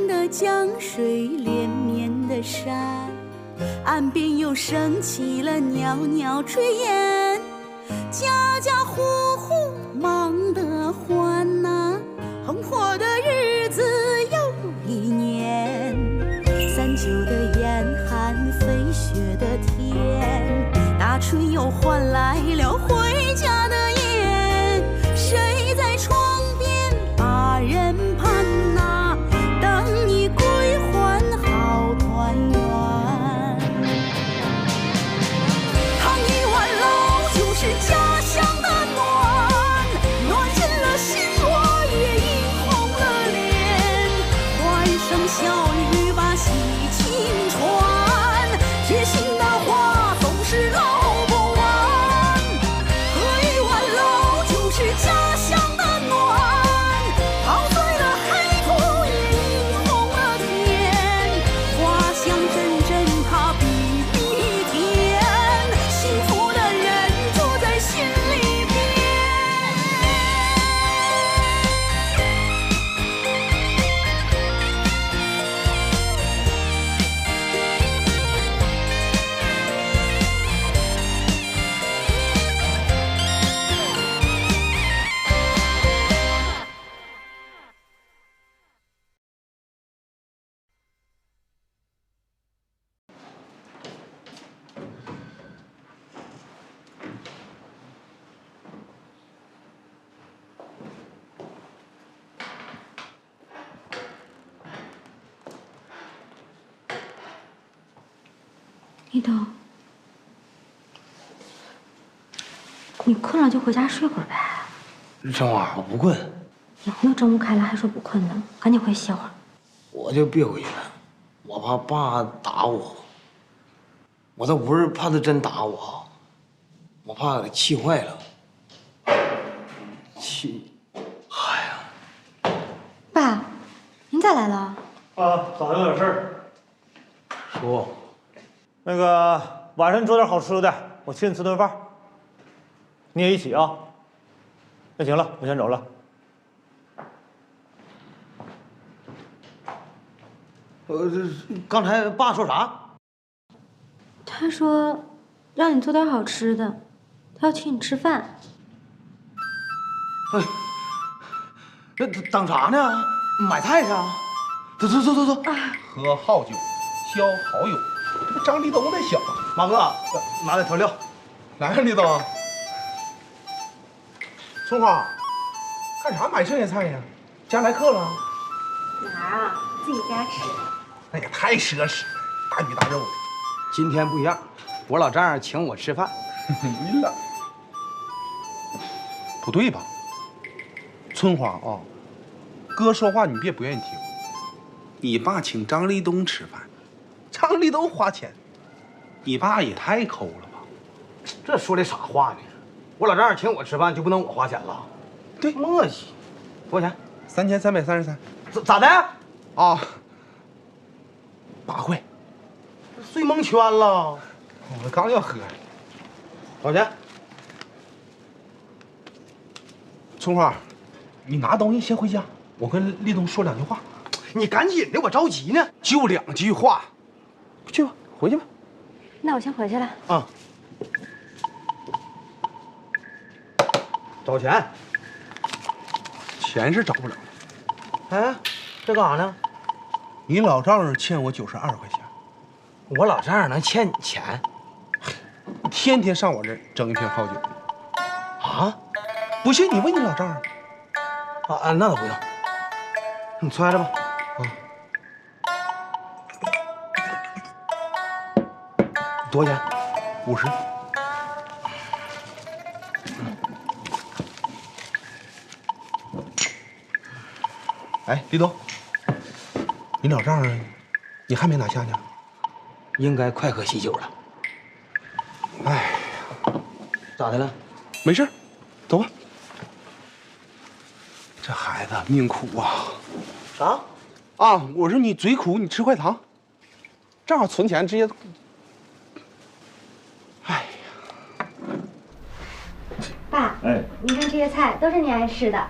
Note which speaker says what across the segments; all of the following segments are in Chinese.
Speaker 1: 静的江水，连绵的山，岸边又升起了袅袅炊烟，家家户户忙得欢呐，红火的日子又一年。39的严寒，飞雪的天，大春又换来了回家的夜，谁在窗边把人盼呐，等你归还好团圆。烫一碗老酒是家乡的暖，暖进了心窝，也映红了脸，欢声笑语把喜情传，贴心的话总是唠不完。喝一碗老酒是家乡的暖，陶醉了黑土，也映红了天，花香阵阵它比蜜甜，幸福的人住在心里边。
Speaker 2: 立冬，你困了就回家睡会儿呗。
Speaker 3: 春花，我不困。
Speaker 2: 哟，那睁不开了还说不困呢，赶紧回去歇会儿。
Speaker 3: 我就别回去了，我怕爸打我。我倒不是怕他真打我，我怕给他气坏了。哎呀，
Speaker 2: 爸，您咋来了？
Speaker 4: 啊，早上有点事儿。
Speaker 3: 叔，
Speaker 4: 那个晚上你做点好吃的，我请你吃顿饭。你也一起啊？那行了，我先走了。
Speaker 3: 刚才爸说啥？
Speaker 2: 他说让你做点好吃的，他要请你吃饭。
Speaker 3: 哎，这等啥呢？买菜去啊！走走走走走。
Speaker 5: 喝好酒，消好友。这不张立东在想，
Speaker 3: 马哥，拿点调料。
Speaker 5: 来呀，立东。春花，干啥买这些菜呀？家来客了？
Speaker 2: 哪儿啊？自己家吃。
Speaker 5: 那也太奢侈了，大鱼大肉的。
Speaker 6: 今天不一样，我老丈人请我吃饭。
Speaker 5: 晕了。不对吧？春花啊，哥说话你别不愿意听。你爸请张立东吃饭，张立东花钱，你爸也太抠了吧？
Speaker 3: 这说的啥话呢？我老丈人请我吃饭就不能我花钱了？
Speaker 5: 对，
Speaker 3: 磨叽。多少钱
Speaker 5: 3333。
Speaker 3: 咋的？
Speaker 5: 啊，8块。
Speaker 3: 睡蒙圈了。
Speaker 5: 我刚要喝。
Speaker 3: 多少钱？
Speaker 5: 春花，你拿东西先回家，我跟立东说2句话。
Speaker 3: 你赶紧的，我着急呢。
Speaker 5: 就2句话，去吧，回去吧。
Speaker 2: 那我先回去了。
Speaker 3: 啊。找钱？
Speaker 5: 钱是找不了。
Speaker 3: 哎，这干啥呢？
Speaker 5: 你老丈人欠我92块钱，
Speaker 3: 我老丈人能欠你钱？
Speaker 5: 天天上我这儿蒸一瓶好酒。
Speaker 3: 啊？
Speaker 5: 不信你问你老丈人。
Speaker 3: 那倒不用。你揣着吧。多少钱
Speaker 5: ？50。哎，立东，你老丈人，你还没拿下呢？
Speaker 3: 应该快喝喜酒了。
Speaker 5: 哎，
Speaker 3: 咋的了？
Speaker 5: 没事，走吧。这孩子命苦啊！
Speaker 3: 啥？
Speaker 5: 啊，我说你嘴苦，你吃块糖，正好存钱，直接。哎呀，
Speaker 2: 爸，
Speaker 4: 哎，
Speaker 2: 您看这些菜都是你爱吃的。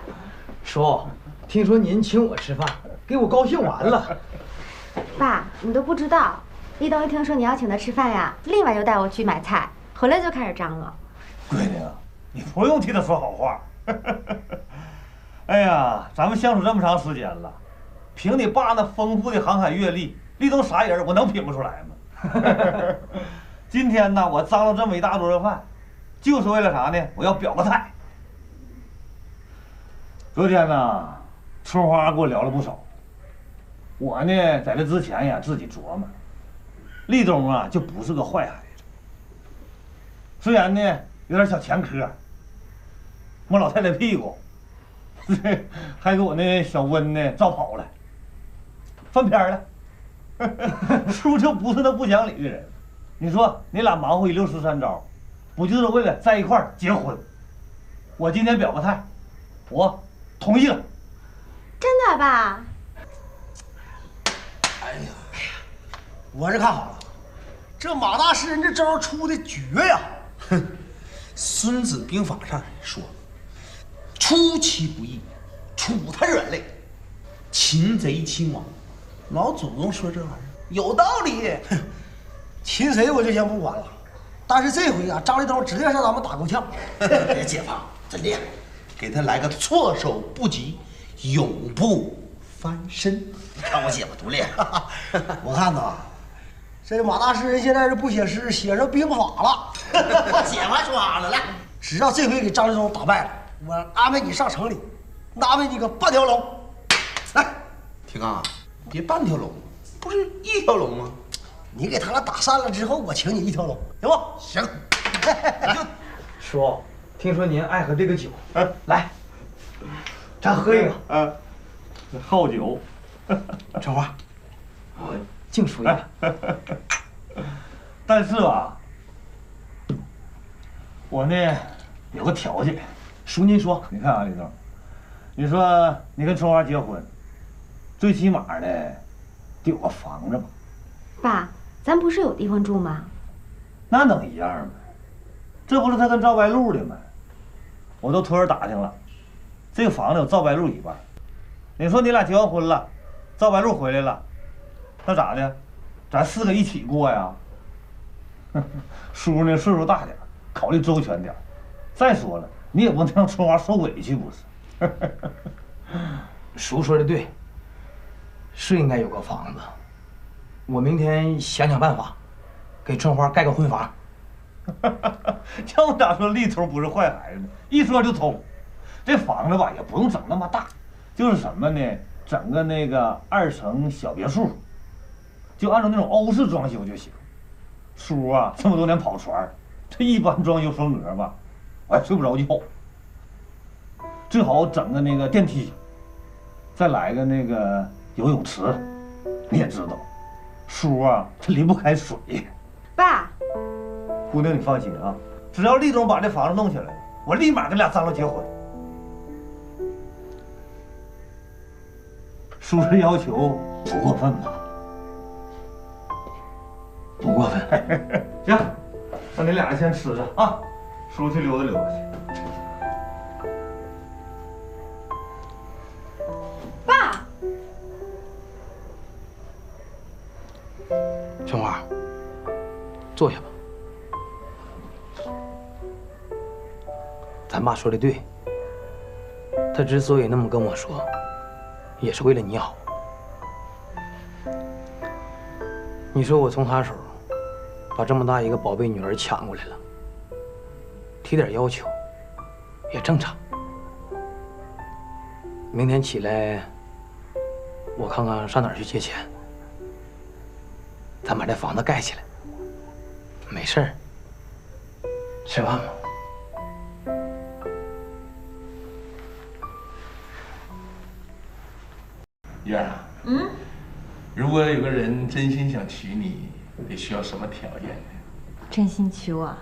Speaker 3: 叔，听说您请我吃饭，
Speaker 6: 给我高兴完了。
Speaker 2: 爸，你都不知道，立冬一听说你要请他吃饭呀，立马就带我去买菜，回来就开始张罗。
Speaker 4: 闺女啊，你不用替他说好话。哎呀，咱们相处这么长时间了，凭你爸那丰富的航海阅历，立冬啥人我能品不出来吗？今天呢，我张罗这么一大桌的饭，就是为了啥呢？我要表个态。昨天呢，春花跟我聊了不少。我呢，在这之前呀，自己琢磨，立冬啊，就不是个坏孩子。虽然呢，有点小前科，摸老太太屁股，还给我那小温呢照跑了，翻篇了。叔就不是那不讲理的人。你说你俩忙活一溜13招，不就是为了在一块儿结婚？我今天表个态，我同意了。
Speaker 2: 真的，爸？
Speaker 7: 哎呀，我是看好了，这马大师人这招出的绝呀！
Speaker 5: 哼，《孙子兵法》上说，出其不意，处他软肋，擒贼亲王。老祖宗说这玩意儿有道理。
Speaker 7: 擒谁我就先不管了，但是这回啊，张立东指定让咱们打够呛。
Speaker 5: 解放真厉害，给他来个措手不及，永不翻身。你看我姐夫多厉害！
Speaker 7: 我看呐，这马大师人现在是不写诗，写成兵法了。
Speaker 5: 我姐夫还说啥了？来，
Speaker 7: 只要这回给张立东打败了，我安排你上城里，安排你个半条龙。来，
Speaker 5: 铁刚啊，别半条龙，不是一条龙吗？
Speaker 7: 你给他俩打散了之后，我请你一条龙，行不？
Speaker 5: 行。
Speaker 6: 叔，听说您爱喝这个酒，来，咱喝一个。
Speaker 4: 好酒。
Speaker 6: 春花，我敬叔一个。
Speaker 4: 但是吧，我呢有个条件。
Speaker 6: 叔您说。
Speaker 4: 你看啊，李东，你说你跟春花结婚，最起码的得有个房子吧？
Speaker 2: 爸，咱不是有地方住吗？
Speaker 4: 那能一样吗？这不是他跟赵白露的吗？我都托人打听了，这个房子有赵白露一半。你说你俩结完婚了，赵白露回来了，那咋的？咱4个一起过呀？叔呢岁数大点，考虑周全点。再说了，你也不能让春花受委屈，不是？
Speaker 6: 叔说的对，是应该有个房子。我明天想想办法，给春花盖个婚房。
Speaker 4: 要不咋说立头不是坏孩子呢？一说就通。这房子吧也不用整那么大，就是什么呢？整个那个2层小别墅，就按照那种欧式装修就行。叔啊，这么多年跑船，这一般装修风格吧，我也睡不着觉。最好整个那个电梯，再来个那个游泳池。你也知道，叔啊，他离不开水。
Speaker 2: 爸，
Speaker 4: 姑娘，你放心啊，只要立冬把这房子弄起来了，我立马跟俩张罗结婚。叔这要求不过分吧？
Speaker 6: 不过分。
Speaker 4: 行，那你俩先吃着啊，叔去溜达溜达去。
Speaker 2: 爸，
Speaker 6: 春花，坐下吧。咱爸说的对，他之所以那么跟我说，也是为了你好。你说我从他手把这么大一个宝贝女儿抢过来了，提点要求也正常。明天起来，我看看上哪儿去借钱，咱把这房子盖起来。没事儿，吃饭吧。
Speaker 8: 燕儿，如果有个人真心想娶你，得需要什么条件呢？
Speaker 9: 真心娶我？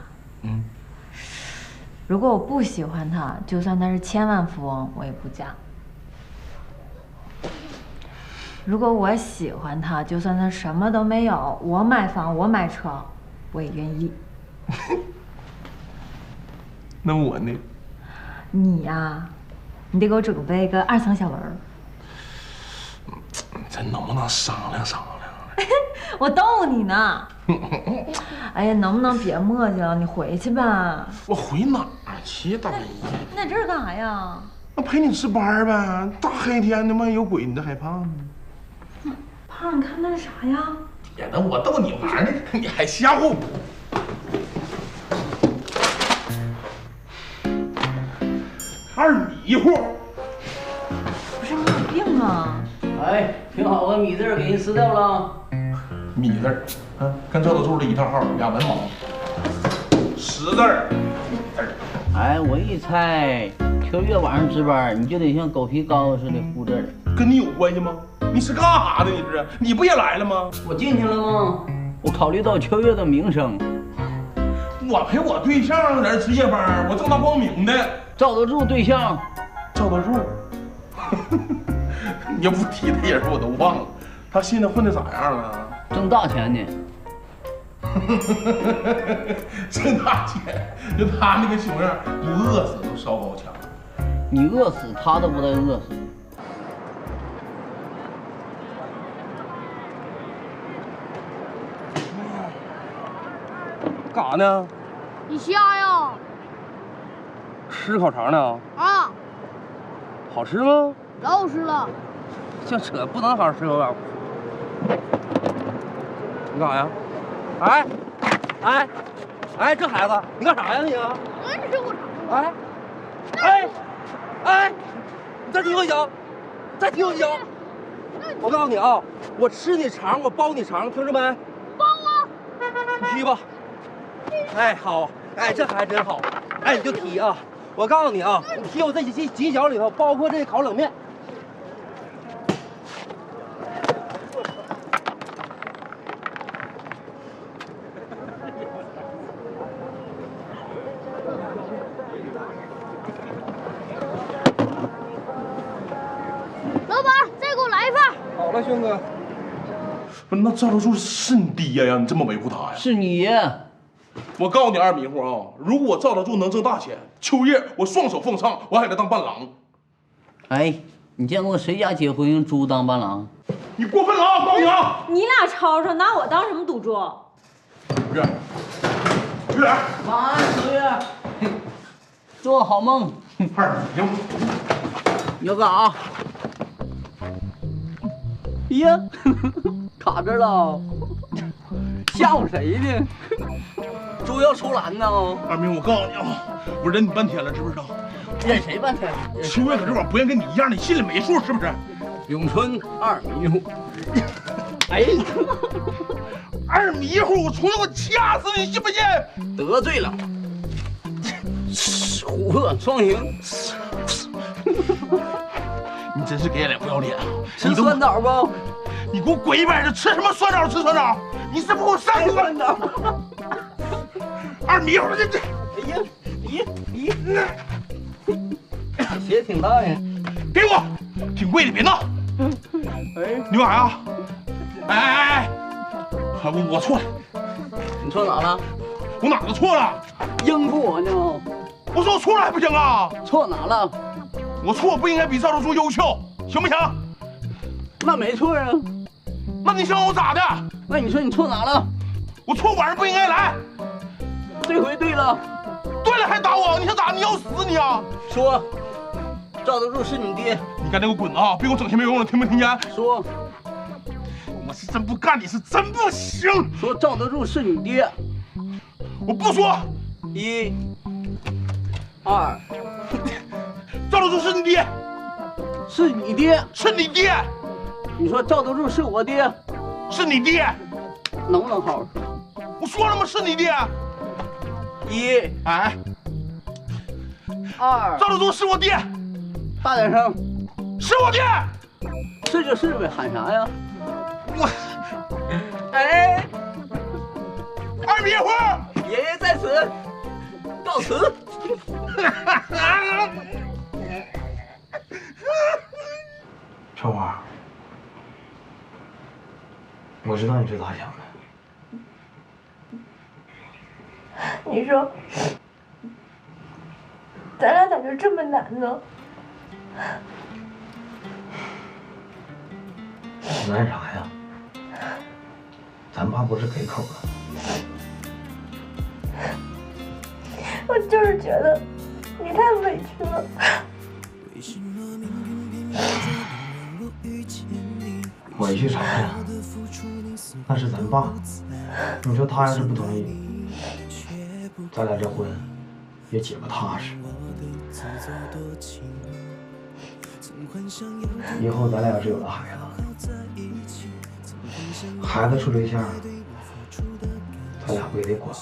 Speaker 9: 如果我不喜欢他，就算他是千万富翁，我也不嫁。如果我喜欢他，就算他什么都没有，我买房，我买车，我也愿意。
Speaker 8: 那我呢？
Speaker 9: 你呀，你得给我准备个2层小轮儿。
Speaker 8: 咱能不能商量商量？
Speaker 9: 我逗你呢。哎呀，能不能别磨叽了？你回去吧。
Speaker 8: 我回哪儿去，大姨？
Speaker 9: 你在这儿干啥呀？
Speaker 8: 那陪你值班呗，大黑天的嘛，有鬼你这害怕吗？
Speaker 9: 胖，你看那是啥呀？
Speaker 8: 呀，那我逗你玩呢，你还吓唬我？二迷糊。
Speaker 9: 不是你有病啊？
Speaker 10: 哎，挺好个米字给人撕掉了。
Speaker 8: 米字儿，啊，跟赵德柱的一套号，俩文盲。10字儿。
Speaker 10: 哎，我一猜，秋月晚上值班，你就得像狗皮膏似的糊字儿。
Speaker 8: 跟你有关系吗？你是干啥的？你是？你不也来了吗？
Speaker 10: 我进去了吗？我考虑到秋月的名声。
Speaker 8: 我陪我对象在这值夜班，我正大光明的。
Speaker 10: 赵德柱对象，
Speaker 8: 赵德柱，你要不提他人我都忘了。他现在混的咋样了？
Speaker 10: 挣大钱呢。
Speaker 8: 挣大钱，就他那个熊样，不饿死都烧高墙。
Speaker 10: 你饿死他都不带饿死。
Speaker 11: 干啥呢？
Speaker 12: 你瞎呀？
Speaker 11: 吃烤肠呢？
Speaker 12: 啊，
Speaker 11: 好吃吗？
Speaker 12: 老好吃了。
Speaker 11: 净扯，不能好好吃口感。你干啥呀？哎，哎，哎，这孩子，你干啥呀你？
Speaker 12: 我给你吃过肠。
Speaker 11: 哎，哎，哎，你再踢我一脚，再踢我一脚！我告诉你啊，我吃你肠，我包你肠，听着没？
Speaker 12: 包啊！
Speaker 11: 你踢吧。哎，好，哎，这还真好。哎，你就踢啊！我告诉你啊，你踢我这几脚里头，包括这烤冷面。
Speaker 12: 老板，再给我来一份。
Speaker 11: 好了，兄弟。
Speaker 8: 不是，那赵德柱是你爹呀？你这么维护他呀？
Speaker 10: 是你爷。
Speaker 8: 我告诉你二迷糊啊，如果赵德柱能挣大钱，秋叶我双手奉上，我还给他当伴郎。
Speaker 10: 哎，你见过谁家结婚用猪当伴郎？
Speaker 8: 你过分了啊！告诉你啊！
Speaker 9: 你俩吵吵，拿我当什么赌注？
Speaker 8: 月，月，
Speaker 10: 晚安，秋月。做好梦。
Speaker 8: 二迷糊，
Speaker 10: 你要干啥？呀，卡这儿了，吓唬谁呢？猪要出栏呢！
Speaker 8: 二明，我告诉你啊，我忍你半天了，知不知道？
Speaker 10: 忍谁半天？
Speaker 8: 秋月搁这玩不愿跟你一样，你心里没数是不是？
Speaker 10: 咏春二迷糊。哎，
Speaker 8: 二迷糊，我出来我掐死你，信不信？
Speaker 10: 得罪了，琥珀双形。
Speaker 8: 你真是给脸不要脸啊！
Speaker 10: 吃酸枣不？
Speaker 8: 你给我滚一边去！吃什么酸枣？吃酸枣？你是不是给我上课？
Speaker 10: 酸枣。
Speaker 8: 二迷糊，这。
Speaker 10: 哎呀，咦，鞋挺大呀。
Speaker 8: 给我，挺贵的，别闹。
Speaker 10: 哎，
Speaker 8: 你干啥呀？哎，我错了。
Speaker 10: 你错哪了？
Speaker 8: 我哪都错了？
Speaker 10: 应付我呢。
Speaker 8: 我说我错了还不行啊？
Speaker 10: 错哪了？
Speaker 8: 我错不应该比赵德柱优秀，行不行？
Speaker 10: 那没错啊。
Speaker 8: 那你想我咋的？
Speaker 10: 那你说你错哪了？
Speaker 8: 我错晚上不应该来。
Speaker 10: 这回对了。
Speaker 8: 对了还打我？你想咋？你要死你啊！
Speaker 10: 说，赵德柱是你爹。
Speaker 8: 你赶紧给我滚啊！别给我整些没用的，听没听见？
Speaker 10: 说，
Speaker 8: 我是真不干，你是真不行。
Speaker 10: 说赵德柱是你爹。
Speaker 8: 我不说。
Speaker 10: 1、2，
Speaker 8: 赵德柱是你爹。
Speaker 10: 是你爹。
Speaker 8: 是你爹。
Speaker 10: 你说赵德柱是我爹。
Speaker 8: 是你爹。
Speaker 10: 能不能好好说？
Speaker 8: 我说了吗？是你爹。
Speaker 10: 1，
Speaker 8: 哎。
Speaker 10: 2，
Speaker 8: 赵德柱是我爹。
Speaker 10: 大点声。
Speaker 8: 是我爹。
Speaker 10: 是就是呗，喊啥呀？
Speaker 8: 我。
Speaker 10: 哎，
Speaker 8: 二迷糊，
Speaker 10: 爷爷在此，告辞。
Speaker 3: 春花，我知道你是咋想的。
Speaker 9: 你说，咱俩咋就这么难呢？
Speaker 6: 难啥呀？咱爸不是给口了。
Speaker 12: 我就是觉得你太委屈了。
Speaker 6: 委屈啥呀？那是咱爸，你说他要是不同意，咱俩这婚也结不踏实。以后咱俩要是有了孩子，孩子处对象，咱俩不也得管吗？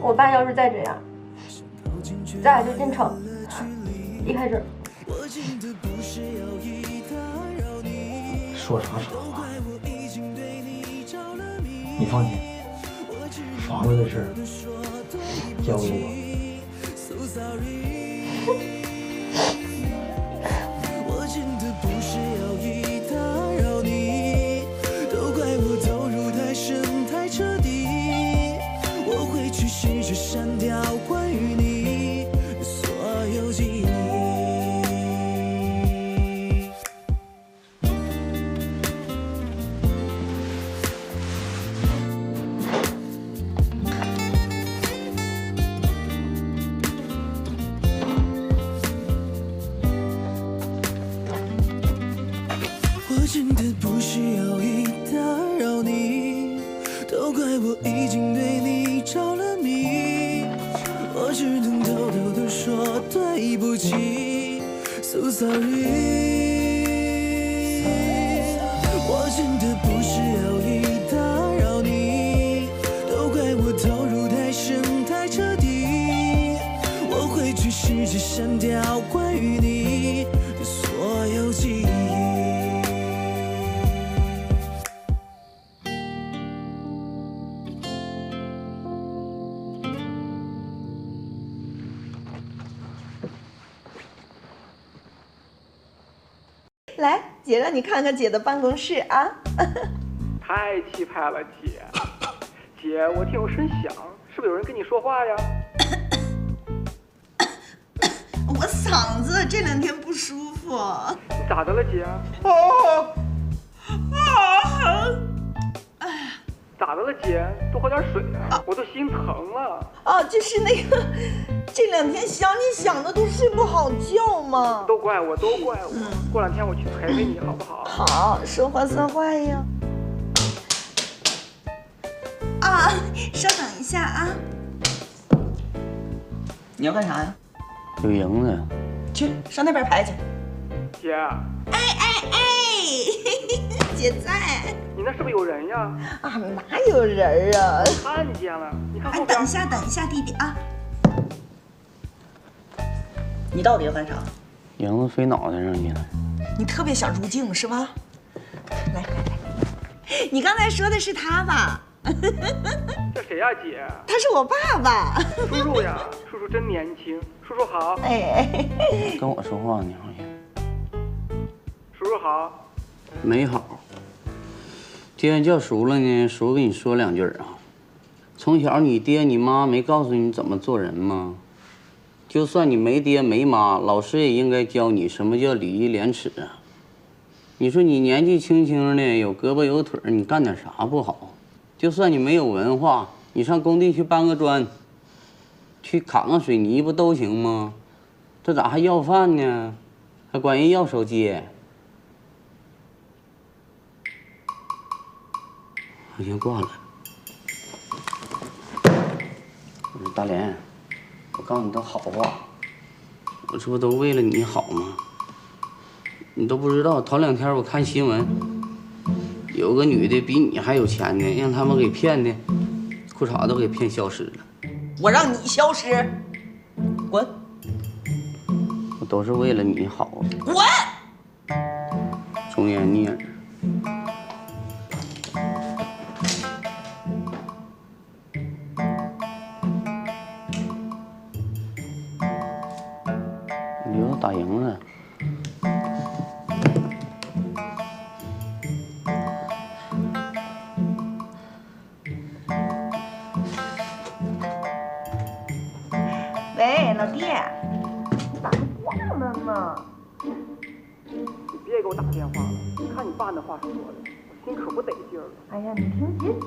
Speaker 12: 我爸要是再这样，咱俩就进城，离开这儿。
Speaker 6: 说啥话？你放心，房子的事交给我。
Speaker 13: 我真的不是要一打扰你，都怪我投入太深太彻底，我会去试着删掉关于你的所有记忆。我真的不需要一打扰你，都怪我已经对你着了迷，我只能偷偷地说对不起 ，so sorry。我真的不需要一打扰你，都怪我投入太深太彻底，我会去试着删掉关于你的所有记忆。
Speaker 14: 来，姐让你看看姐的办公室啊。
Speaker 15: 太气派了，姐！姐，我听有声响，是不是有人跟你说话呀？
Speaker 14: 我嗓子这2天不舒服。
Speaker 15: 你咋的了，姐？咋的了，姐？多喝点水啊！我都心疼了。
Speaker 14: 哦，就是那个，这2天想你想的都睡不好觉嘛。
Speaker 15: 都怪我，都怪我。过2天我去陪陪你，好不好？
Speaker 14: 好，说话算话呀。啊，稍等一下啊。你要干啥呀？
Speaker 10: 有营子。
Speaker 14: 去，上那边排去。
Speaker 15: 姐。
Speaker 14: 哎，姐在。
Speaker 15: 你那是不是有人呀？
Speaker 14: 啊，哪有人啊？
Speaker 15: 看见了，你看后边。
Speaker 14: 等一下，弟弟啊。你到底要干啥？
Speaker 10: 营子飞脑袋上去了。
Speaker 14: 你特别想入境是吧？来，你刚才说的是他吧？
Speaker 15: 这谁呀，姐？
Speaker 14: 他是我爸爸。
Speaker 15: 叔叔呀，叔叔真年轻。叔叔好。
Speaker 10: 哎，跟我说话呢，好像。
Speaker 15: 叔叔好。
Speaker 10: 没好。既然叫叔了呢，叔跟你说2句啊。从小你爹你妈没告诉你怎么做人吗？就算你没爹没妈，老师也应该教你什么叫礼义廉耻啊。你说你年纪轻轻的，有胳膊有腿，你干点啥不好？就算你没有文化，你上工地去搬个砖，去扛个水泥不都行吗？这咋还要饭呢？还管人要手机？好像挂了。我说大莲，我告诉你的好话，我这不都为了你好吗？你都不知道，头2天我看新闻，有个女的比你还有钱呢，让他们给骗的，裤衩都给骗消失了。
Speaker 14: 我让你消失，滚！
Speaker 10: 我都是为了你好。
Speaker 14: 滚！
Speaker 10: 忠言逆耳。留着打赢了。
Speaker 14: 喂，老弟，你咋还挂了呢？
Speaker 15: 你别给我打电话了，你看你爸那话说的，我心可不得劲了。
Speaker 12: 哎呀，你听姐解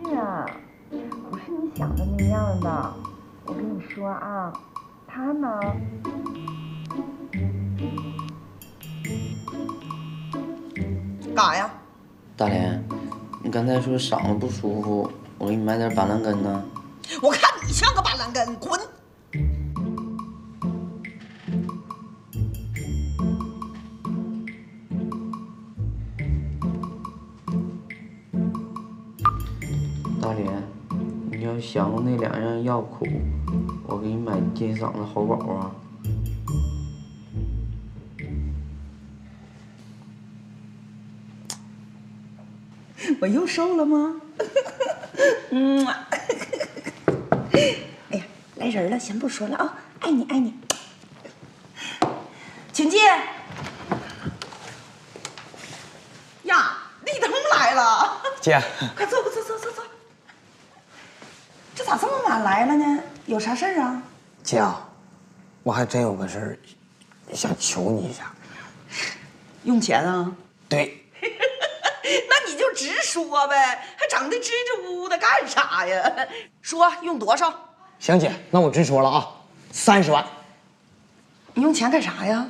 Speaker 12: 释啊，不是你想的那样的。我跟你说啊，他呢，
Speaker 14: 干啥呀？
Speaker 10: 大莲，你刚才说嗓子不舒服，我给你买点板蓝根呢。
Speaker 14: 我看你像个板蓝根，滚！
Speaker 10: 大莲，你要想过那2样药苦，我给你买金嗓子喉宝啊。
Speaker 14: 我又瘦了吗？哎呀，来人了，先不说了啊，爱你爱你。请进。呀，立冬来了。
Speaker 3: 姐，
Speaker 14: 快坐，坐。这咋这么晚来了呢？有啥事儿啊？
Speaker 3: 姐啊，我还真有个事儿，想求你一下。
Speaker 14: 用钱啊？
Speaker 3: 对。
Speaker 14: 那你就直说呗，还整的支支吾吾的干啥呀？说用多少？
Speaker 3: 行姐，那我直说了啊，30万。
Speaker 14: 你用钱干啥呀？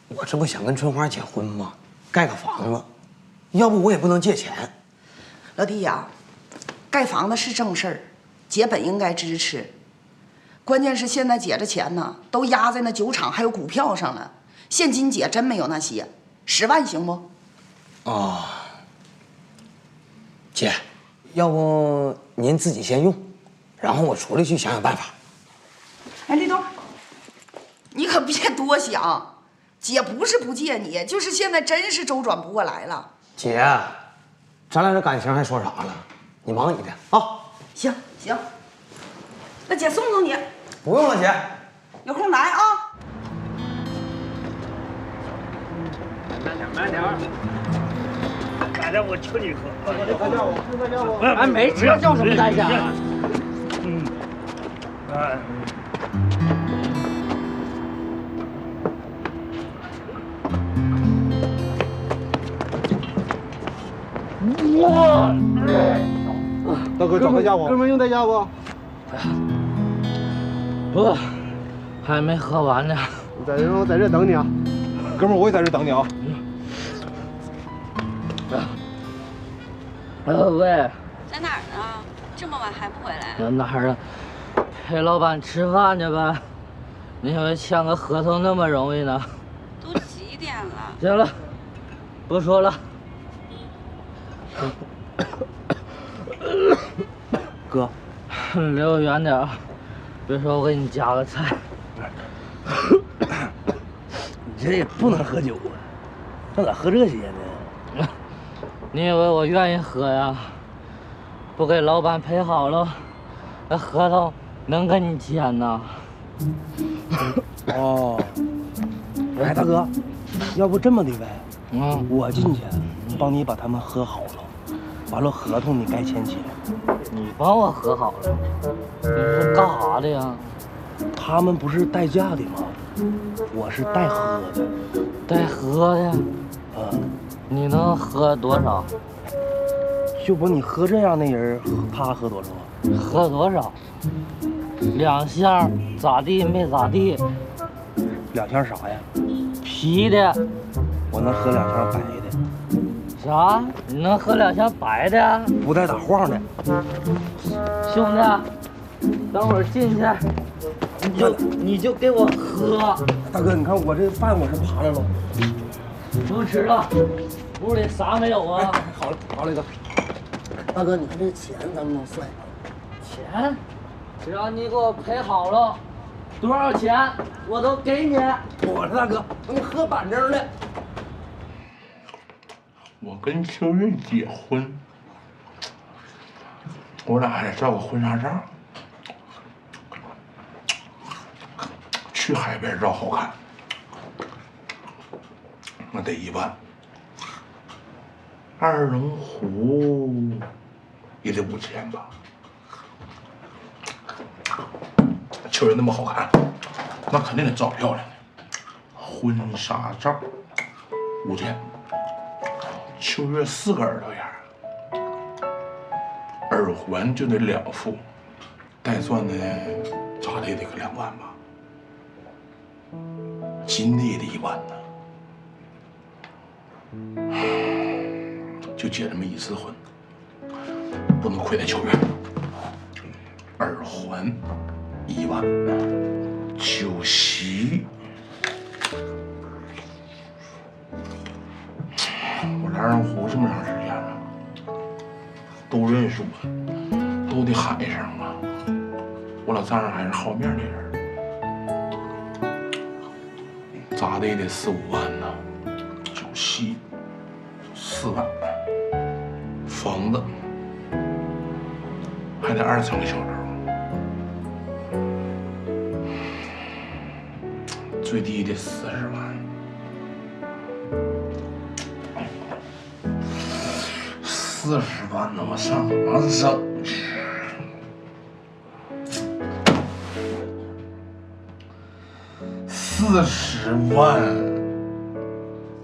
Speaker 3: 我这不想跟春花结婚吗？盖个房子，要不我也不能借钱。
Speaker 14: 老弟呀，盖房子是正事儿，姐本应该支持。关键是现在姐这钱呢，都压在那酒厂还有股票上了，现金姐真没有那些。10万行不？
Speaker 3: 哦，姐，要不您自己先用，然后我出来去想想办法。
Speaker 14: 哎，立冬，你可别多想，姐不是不借你，就是现在真是周转不过来了。
Speaker 3: 姐，咱俩这感情还说啥了？你忙你的啊。
Speaker 14: 行，那姐送送你。
Speaker 3: 不用了，姐。
Speaker 14: 有空来啊。
Speaker 4: 慢点。大家我求你喝，
Speaker 7: 大家我，
Speaker 11: 俺没车叫什么代价啊？
Speaker 7: 大哥找代驾不？哥们用代驾不？
Speaker 11: 不，还没喝完呢。
Speaker 7: 我在这等你啊，哥们我也在这等你啊。
Speaker 11: 喂，
Speaker 1: 在哪儿呢？这么晚还不回来？
Speaker 11: 哪儿啊？陪老板吃饭去呗。你以为签个合同那么容易呢？
Speaker 1: 都几点了？
Speaker 11: 行了，不说了。
Speaker 3: 哥，
Speaker 11: 离我远点啊！别说我给你夹个菜。
Speaker 6: 你这也不能喝酒啊，上哪喝这些呢？
Speaker 11: 你以为我愿意喝呀？不给老板赔好了，那合同能跟你签呐？
Speaker 6: 哦，哎，大哥，要不这么的呗，我进去帮你把他们和好了，完了合同你该签起来。
Speaker 11: 你帮我和好了？你是干啥的呀？
Speaker 6: 他们不是代驾的吗？我是代喝的。
Speaker 11: 代喝的？你能喝多少？
Speaker 6: 就不你喝这样的人，他喝多少？
Speaker 11: 喝多少？2箱，咋地没咋地
Speaker 6: ？2箱啥呀？
Speaker 11: 啤的。
Speaker 6: 我能喝2箱白的。
Speaker 11: 啥？你能喝2箱白的？
Speaker 6: 不带打晃的。
Speaker 11: 兄弟，等会儿进去，你就给我喝。
Speaker 6: 大哥，你看我这饭我是扒了喽。
Speaker 11: 不吃了，屋里啥没有啊？
Speaker 6: 好嘞哥。大哥，你看这钱咱们能算上？
Speaker 11: 钱？只要你给我赔好了，多少钱我都给你。
Speaker 6: 我说大哥，你喝板正的。
Speaker 8: 我跟秋韵结婚，我俩还得照个婚纱照，去海边照好看，那得1万。2龙湖也得5000吧。秋韵那么好看，那肯定得照漂亮的。婚纱照5000。秋月4个耳朵眼耳环就得2副，带钻的咋的也得个2万吧，金的也得1万呢。就结这么1次婚，不能亏待秋月。耳环1万，酒席。我俩人活这么长时间了，都认识我，都得喊一声啊。我老丈人还是好面的人，咋的也得4、5万呢。酒席4万，房子还得2层小楼，最低得40万。40万呢，我上哪整去？40万，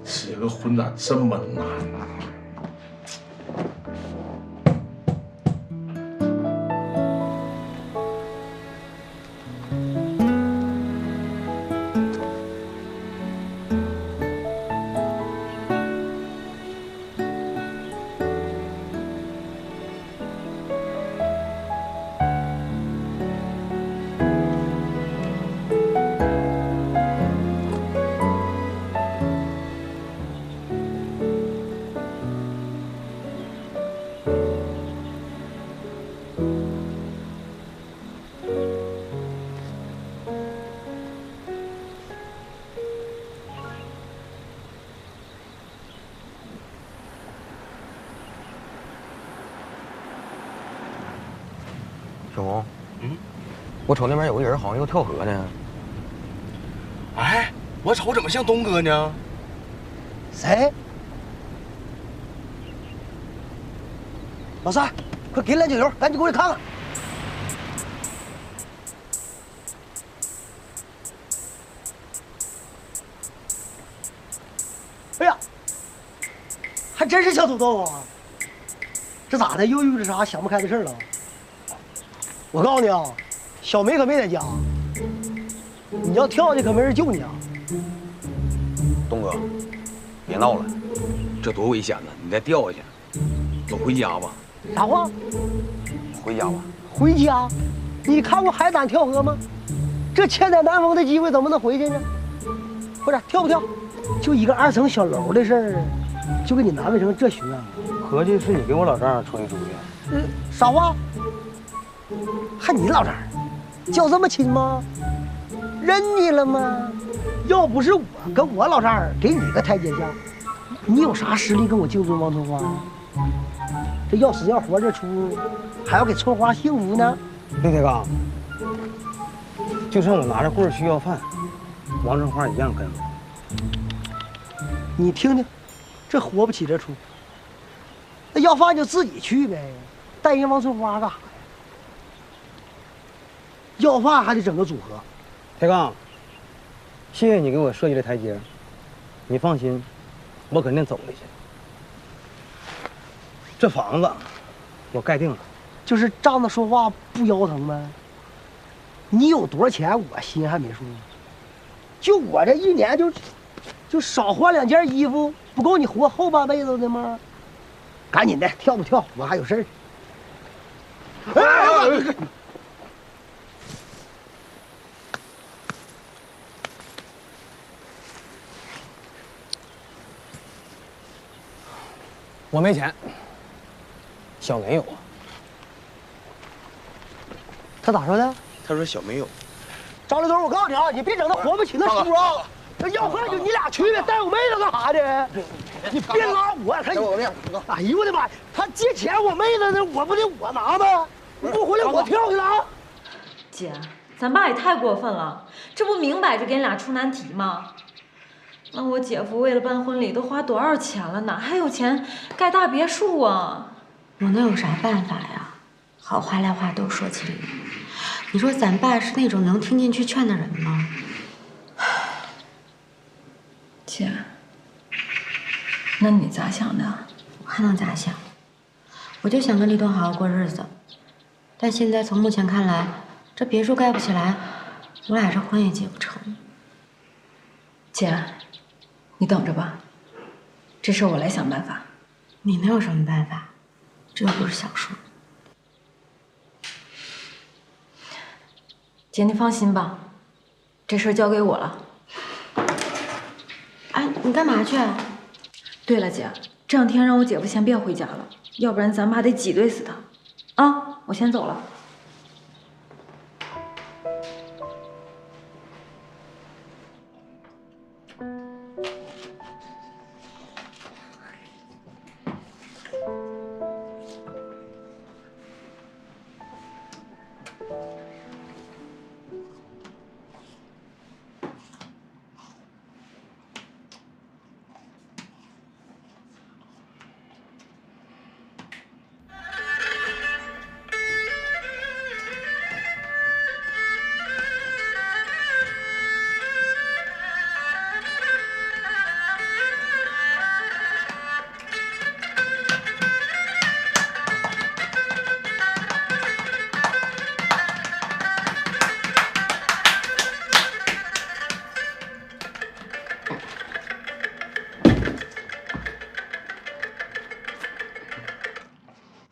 Speaker 8: 结个婚咋这么难呢？
Speaker 16: 小红，我瞅那边有个人好像要跳河呢。
Speaker 11: 哎，我瞅怎么像东哥呢？
Speaker 7: 谁？老三，快给2酒油，赶紧过去看看。哎呀，还真是小土豆啊！这咋的？又遇着啥想不开的事了？我告诉你啊，小梅可没在家，你要跳下去可没人救你啊！
Speaker 16: 东哥，别闹了，这多危险呢！你再掉下去，走回家吧。
Speaker 7: 啥话？
Speaker 16: 回家吧。
Speaker 7: 回家？你看过海胆跳河吗？这千载难逢的机会怎么能回去呢？快点跳不跳？就一个2层小楼的事儿，就给你难为成这熊样。
Speaker 16: 合计是你给我老丈人出一主意。
Speaker 7: 啥话？还你老丈人叫这么亲吗？认你了吗？要不是我跟我老丈人给你个台阶下，你有啥实力跟我竞争王春花？这要死要活这出，还要给春花幸福呢。
Speaker 16: 刘铁刚，就算我拿着棍儿去要饭，王春花一样跟我。
Speaker 7: 你听听，这活不起这出。那要饭就自己去呗，带人王春花干啥呀？要饭还得整个组合。
Speaker 16: 铁刚，谢谢你给我设计的台阶，你放心，我肯定走下去。这房子我盖定了，
Speaker 7: 就是仗着说话不腰疼呗。你有多少钱，我心还没数。就我这1年就少换2件衣服，不够你活后半辈子的吗？赶紧的，跳不跳？我还有事儿。
Speaker 16: 我没钱，小梅有啊。
Speaker 7: 他咋说的？
Speaker 16: 他说小梅有。
Speaker 7: 张立东，我告诉你啊，你别整那活不起那书啊！那要饭就你俩去呗，带我妹子干啥的？你别拉我，他哎呦我的妈！他借钱我妹子呢，我不得我拿吗？你不回来我跳去了啊！
Speaker 9: 姐，咱爸也太过分了，这不明摆着给你俩出难题吗？那我姐夫为了办婚礼都花多少钱了，哪还有钱盖大别墅啊？
Speaker 2: 我能有啥办法呀？好话赖话都说起理。你说咱爸是那种能听进去劝的人吗？
Speaker 9: 姐，那你咋想的？
Speaker 2: 还能咋想？我就想跟立冬好好过日子。但现在从目前看来，这别墅盖不起来，我俩这婚也结不成。
Speaker 9: 姐，你等着吧，这事我来想办法。
Speaker 2: 你能有什么办法？这又不是小数。
Speaker 9: 姐，你放心吧，这事交给我了。
Speaker 2: 哎，你干嘛去啊？
Speaker 9: 对了，姐，这2天让我姐夫先别回家了，要不然咱妈得挤兑死他。啊，我先走了。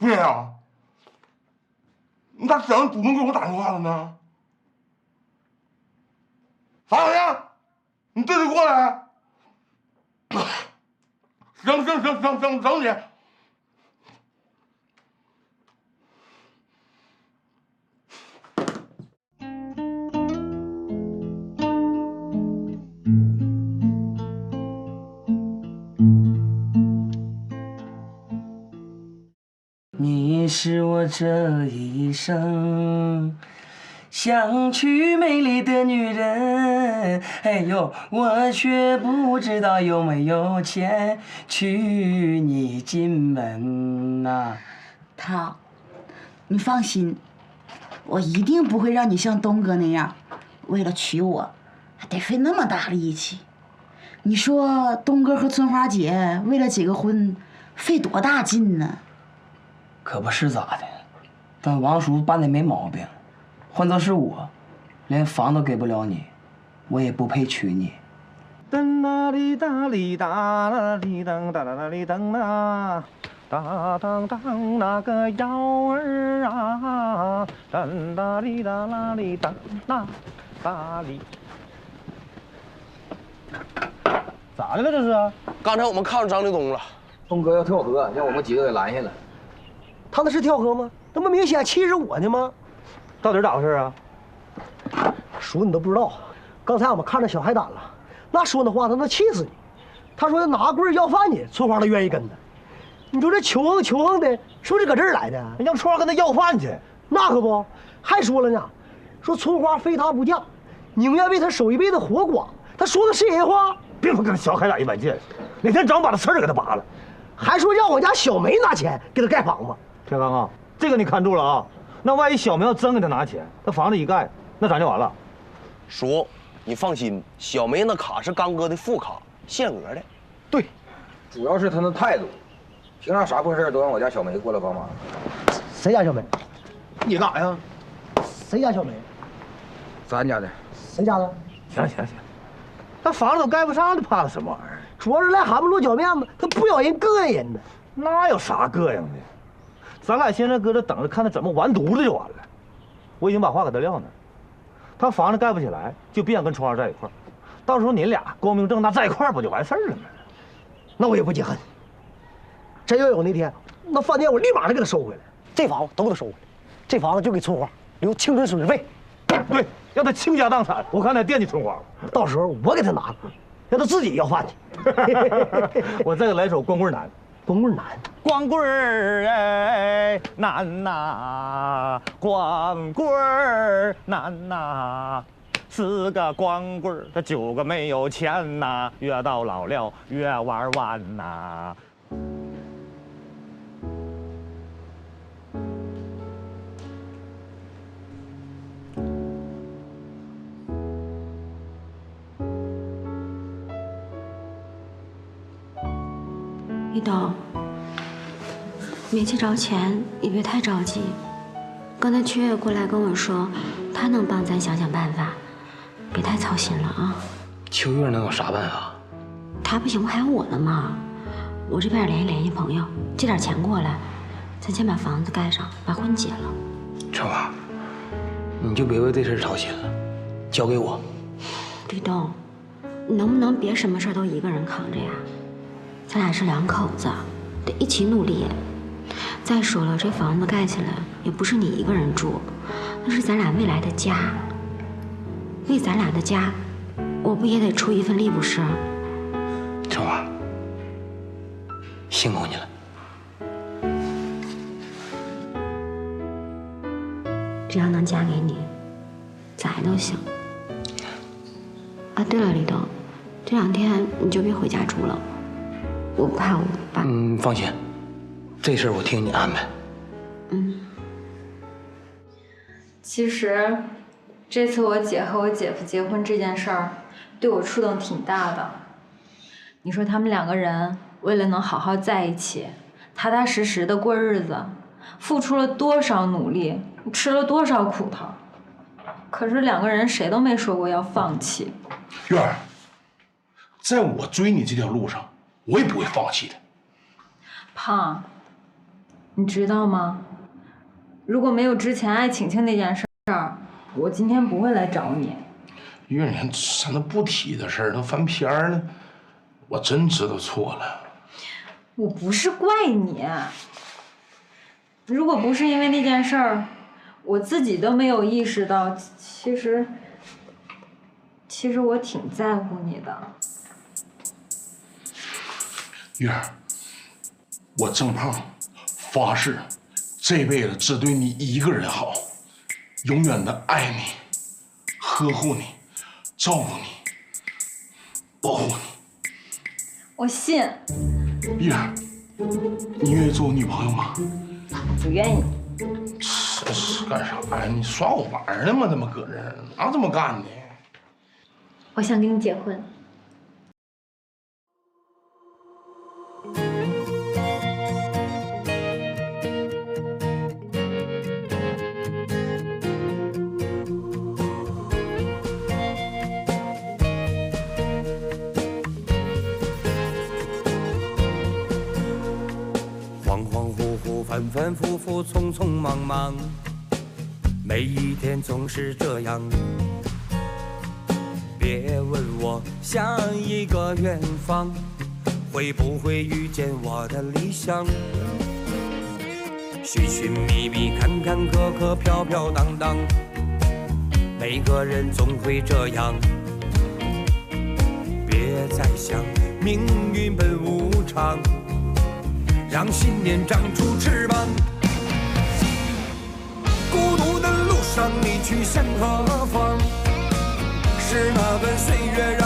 Speaker 8: 妹啊，你咋这样主动给我打电话了呢？啥玩意儿？你这就过来！行你。
Speaker 17: 你是我这一生想娶美丽的女人，哎呦，我却不知道有没有钱娶你进门呐。
Speaker 1: 涛，你放心，我一定不会让你像东哥那样，为了娶我，还得费那么大力气。你说东哥和春花姐为了结个婚，费多大劲呢？
Speaker 17: 可不是咋的，但王叔办的没毛病。换做是我，连房都给不了你，我也不配娶你。
Speaker 4: 噔啦哩哒哩哒啦哩噔哒啦啦哩噔啦，哒当当那个幺儿啊，噔啦哩哒啦哩噔啦哒哩。咋的了这是？
Speaker 11: 刚才我们看着张立东了，
Speaker 6: 东哥要跳河，让我们几个给拦下了。
Speaker 7: 他那是跳河吗？那不明显气着我呢吗？
Speaker 4: 到底咋回事啊？
Speaker 7: 叔，你都不知道，刚才我们看着小海胆了，那说那话他能气死你。他说拿棍要饭去，春花都愿意跟他。你说这求横的，是不是搁这儿来的？
Speaker 4: 让春花跟他要饭去？
Speaker 7: 那可不，还说了呢，说春花非他不嫁，宁愿为他守一辈子活寡。他说的是人话？
Speaker 4: 别说跟小海胆一般见识，哪天整把他刺儿给他拔了。
Speaker 7: 还说让我家小梅拿钱给他盖房子。
Speaker 4: 铁刚啊，这个你看住了啊！那万一小梅要真给他拿钱，那房子一盖，那咱就完了。
Speaker 11: 叔，你放心，小梅那卡是刚哥的副卡，限额的。
Speaker 6: 对，主要是他那态度，平常啥破事都让我家小梅过来帮忙。
Speaker 7: 谁家小梅？
Speaker 4: 你干啥呀？
Speaker 7: 谁家小梅？
Speaker 6: 咱家的。
Speaker 7: 谁家的？
Speaker 4: 行，那房子都盖不上，你怕他什么玩意儿？
Speaker 7: 主要是癞蛤蟆落脚面子，他不咬人膈应呢。
Speaker 4: 那有啥膈应的？咱俩现在搁这等着看他怎么完犊子就完了。我已经把话给他撂那儿，他房子盖不起来，就别想跟春花在一块儿。到时候你俩光明正大在一块儿，不就完事儿了吗？
Speaker 7: 那我也不解恨。真要有那天，那饭店我立马就给他收回来，这房子都给他收回来，这房子就给春花留青春损失费。
Speaker 4: 对，让他倾家荡产，我看他惦记春花了。
Speaker 7: 到时候我给他拿，让他自己要饭去。
Speaker 4: 我再给来首《光棍难》。
Speaker 7: 光棍难，
Speaker 4: 光棍儿哎难呐，光棍儿难呐，4个光棍儿，他9个没有钱呐，越到老了越玩完呐。
Speaker 2: 一东，别急着钱，也别太着急。刚才秋月过来跟我说，他能帮咱想想办法，别太操心了啊。
Speaker 3: 秋月能有啥办法？
Speaker 2: 他不行，不还有我呢吗？我这边联系朋友，借点钱过来，咱先把房子盖上，把婚结了。
Speaker 3: 春花，你就别为这事操心了，交给我。
Speaker 2: 立冬，你能不能别什么事都一个人扛着呀？咱俩是两口子，得一起努力。再说了，这房子盖起来也不是你一个人住，那是咱俩未来的家。为咱俩的家，我不也得出一份力不是？
Speaker 3: 春花，辛苦你了。
Speaker 2: 只要能嫁给你，咋都行。啊，对了，立冬，这2天你就别回家住了，我怕我爸。
Speaker 3: 放心，这事儿我听你安排。
Speaker 9: 其实，这次我姐和我姐夫结婚这件事儿，对我触动挺大的。你说他们2个人为了能好好在一起，踏踏实实的过日子，付出了多少努力，吃了多少苦头，可是2个人谁都没说过要放弃。
Speaker 8: 月儿，在我追你这条路上，我也不会放弃的。
Speaker 9: 胖，你知道吗？如果没有之前爱晴晴那件事儿，我今天不会来找你。
Speaker 8: 月儿，你看咱都不提的事儿，都翻篇儿了，我真知道错了。
Speaker 9: 我不是怪你，如果不是因为那件事儿，我自己都没有意识到，其实我挺在乎你的。
Speaker 8: 月儿，我郑胖发誓，这辈子只对你一个人好，永远的爱你、呵护你、照顾你、保护你。
Speaker 9: 我信。
Speaker 8: 月儿，你愿意做我女朋友吗？
Speaker 9: 不愿意。
Speaker 8: 这是干啥呀？你耍我玩呢吗？他妈搁这儿哪这么干的？
Speaker 9: 我想跟你结婚。
Speaker 13: 恍恍惚惚，反反复复，匆匆忙忙，每一天总是这样。别问我下一个远方会不会遇见我的理想，寻寻觅觅，看看磕磕，飘飘荡荡，每个人总会这样。别再想命运本无常，让信念长出翅膀。孤独的路上，你去向何方？是那段岁月